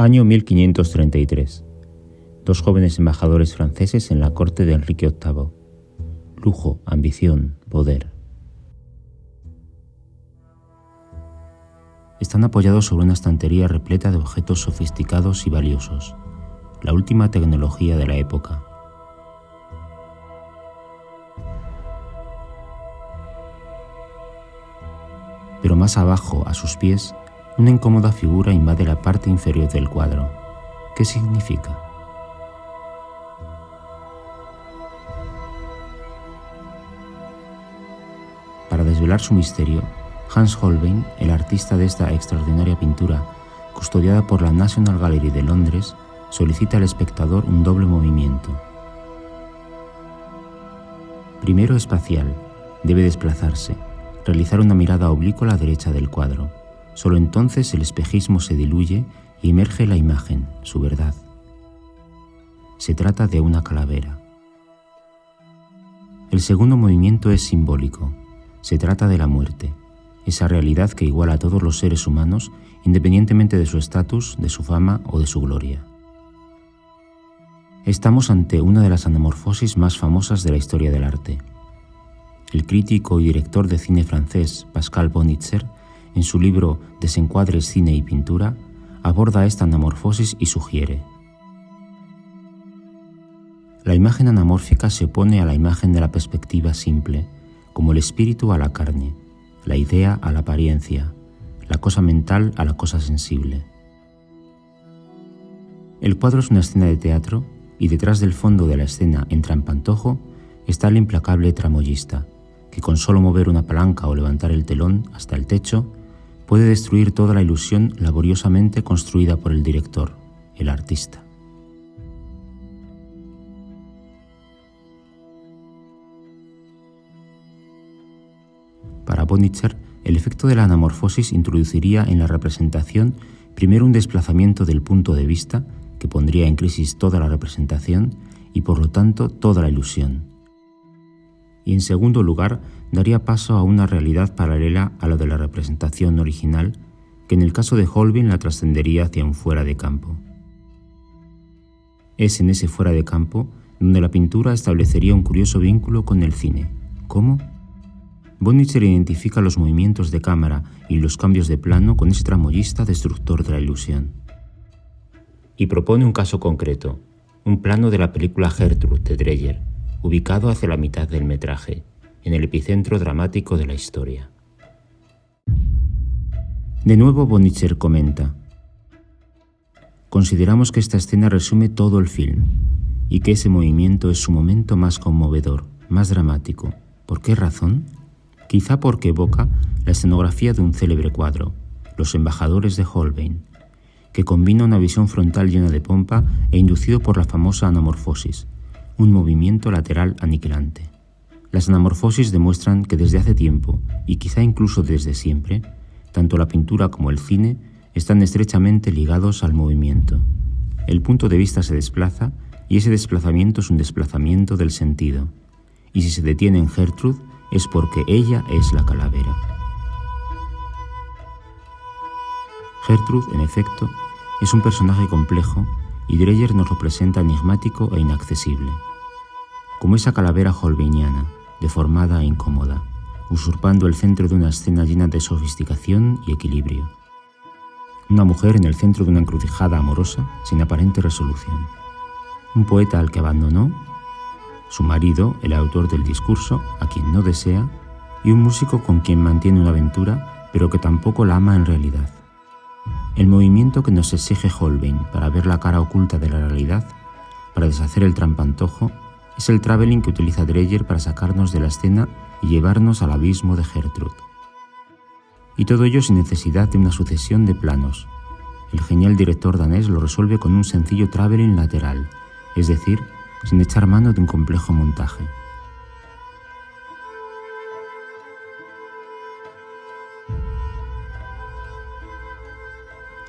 Año 1533. Dos jóvenes embajadores franceses en la corte de Enrique VIII. Lujo, ambición, poder. Están apoyados sobre una estantería repleta de objetos sofisticados y valiosos, la última tecnología de la época. Pero más abajo, a sus pies, una incómoda figura invade la parte inferior del cuadro. ¿Qué significa? Para desvelar su misterio, Hans Holbein, el artista de esta extraordinaria pintura, custodiada por la National Gallery de Londres, solicita al espectador un doble movimiento. Primero espacial, debe desplazarse, realizar una mirada oblicua a la derecha del cuadro. Solo entonces el espejismo se diluye y emerge la imagen, su verdad. Se trata de una calavera. El segundo movimiento es simbólico. Se trata de la muerte, esa realidad que iguala a todos los seres humanos, independientemente de su estatus, de su fama o de su gloria. Estamos ante una de las anamorfosis más famosas de la historia del arte. El crítico y director de cine francés Pascal Bonitzer, en su libro Desencuadres, cine y pintura, aborda esta anamorfosis y sugiere: la imagen anamórfica se opone a la imagen de la perspectiva simple, como el espíritu a la carne, la idea a la apariencia, la cosa mental a la cosa sensible. El cuadro es una escena de teatro y detrás del fondo de la escena en trampantojo está el implacable tramoyista, que con solo mover una palanca o levantar el telón hasta el techo puede destruir toda la ilusión laboriosamente construida por el director, el artista. Para Bonitzer, el efecto de la anamorfosis introduciría en la representación primero un desplazamiento del punto de vista que pondría en crisis toda la representación y por lo tanto toda la ilusión. Y en segundo lugar, daría paso a una realidad paralela a la de la representación original, que en el caso de Holbein la trascendería hacia un fuera de campo. Es en ese fuera de campo donde la pintura establecería un curioso vínculo con el cine. ¿Cómo? Bonitzer identifica los movimientos de cámara y los cambios de plano con ese tramoyista destructor de la ilusión. Y propone un caso concreto, un plano de la película Gertrude de Dreyer, ubicado hacia la mitad del metraje, en el epicentro dramático de la historia. De nuevo Bonitzer comenta: consideramos que esta escena resume todo el film y que ese movimiento es su momento más conmovedor, más dramático. ¿Por qué razón? Quizá porque evoca la escenografía de un célebre cuadro, Los embajadores de Holbein, que combina una visión frontal llena de pompa e inducido por la famosa anamorfosis, un movimiento lateral aniquilante. Las anamorfosis demuestran que desde hace tiempo, y quizá incluso desde siempre, tanto la pintura como el cine están estrechamente ligados al movimiento. El punto de vista se desplaza y ese desplazamiento es un desplazamiento del sentido. Y si se detiene en Gertrude, es porque ella es la calavera. Gertrude, en efecto, es un personaje complejo y Dreyer nos lo presenta enigmático e inaccesible, como esa calavera holbeiniana, deformada e incómoda, usurpando el centro de una escena llena de sofisticación y equilibrio. Una mujer en el centro de una encrucijada amorosa sin aparente resolución. Un poeta al que abandonó, su marido, el autor del discurso, a quien no desea, y un músico con quien mantiene una aventura, pero que tampoco la ama en realidad. El movimiento que nos exige Holbein para ver la cara oculta de la realidad, para deshacer el trampantojo, es el travelling que utiliza Dreyer para sacarnos de la escena y llevarnos al abismo de Gertrude. Y todo ello sin necesidad de una sucesión de planos. El genial director danés lo resuelve con un sencillo travelling lateral, es decir, sin echar mano de un complejo montaje.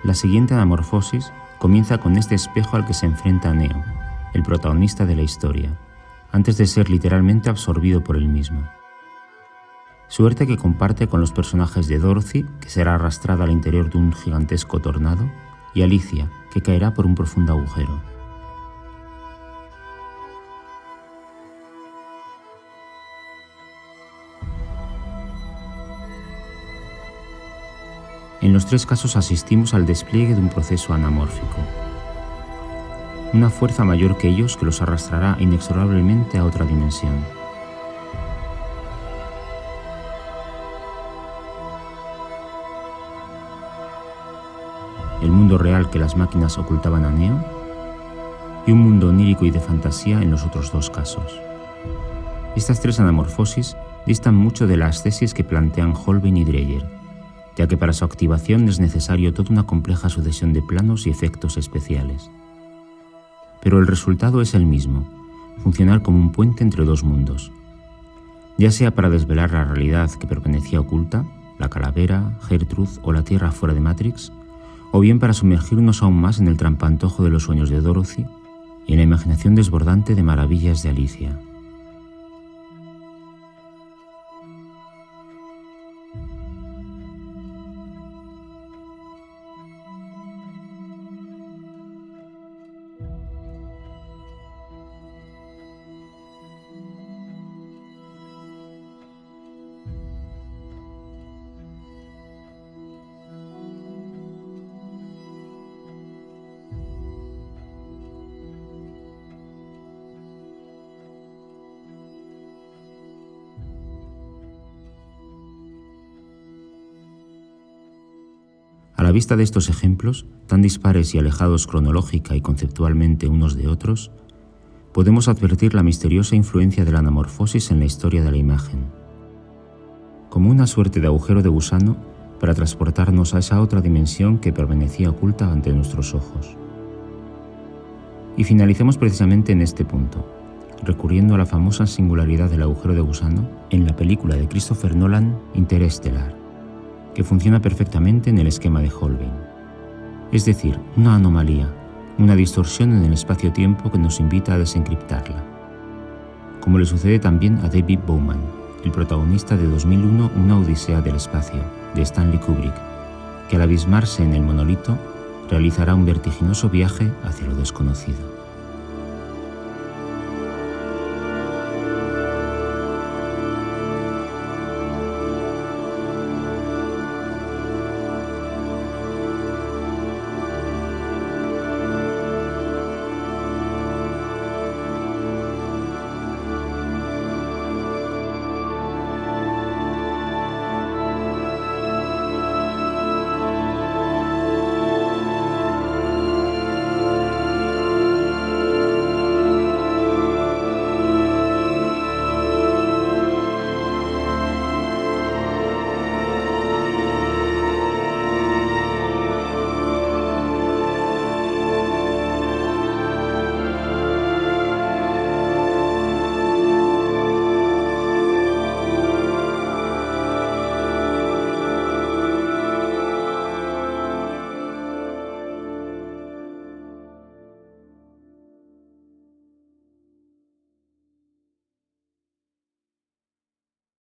La siguiente anamorfosis comienza con este espejo al que se enfrenta Neo, el protagonista de la historia, antes de ser literalmente absorbido por él mismo. Suerte que comparte con los personajes de Dorothy, que será arrastrada al interior de un gigantesco tornado, y Alicia, que caerá por un profundo agujero. En los tres casos asistimos al despliegue de un proceso anamórfico, una fuerza mayor que ellos que los arrastrará inexorablemente a otra dimensión. El mundo real que las máquinas ocultaban a Neo y un mundo onírico y de fantasía en los otros dos casos. Estas tres anamorfosis distan mucho de las tesis que plantean Holbein y Dreyer, ya que para su activación es necesario toda una compleja sucesión de planos y efectos especiales. Pero el resultado es el mismo, funcionar como un puente entre dos mundos, ya sea para desvelar la realidad que permanecía oculta, la calavera, Gertrude o la Tierra fuera de Matrix, o bien para sumergirnos aún más en el trampantojo de los sueños de Dorothy y en la imaginación desbordante de maravillas de Alicia. A la vista de estos ejemplos, tan dispares y alejados cronológica y conceptualmente unos de otros, podemos advertir la misteriosa influencia de la anamorfosis en la historia de la imagen, como una suerte de agujero de gusano para transportarnos a esa otra dimensión que permanecía oculta ante nuestros ojos. Y finalicemos precisamente en este punto, recurriendo a la famosa singularidad del agujero de gusano en la película de Christopher Nolan, Interestelar, que funciona perfectamente en el esquema de Holbein. Es decir, una anomalía, una distorsión en el espacio-tiempo que nos invita a desencriptarla. Como le sucede también a David Bowman, el protagonista de 2001 Una odisea del espacio, de Stanley Kubrick, que al abismarse en el monolito realizará un vertiginoso viaje hacia lo desconocido.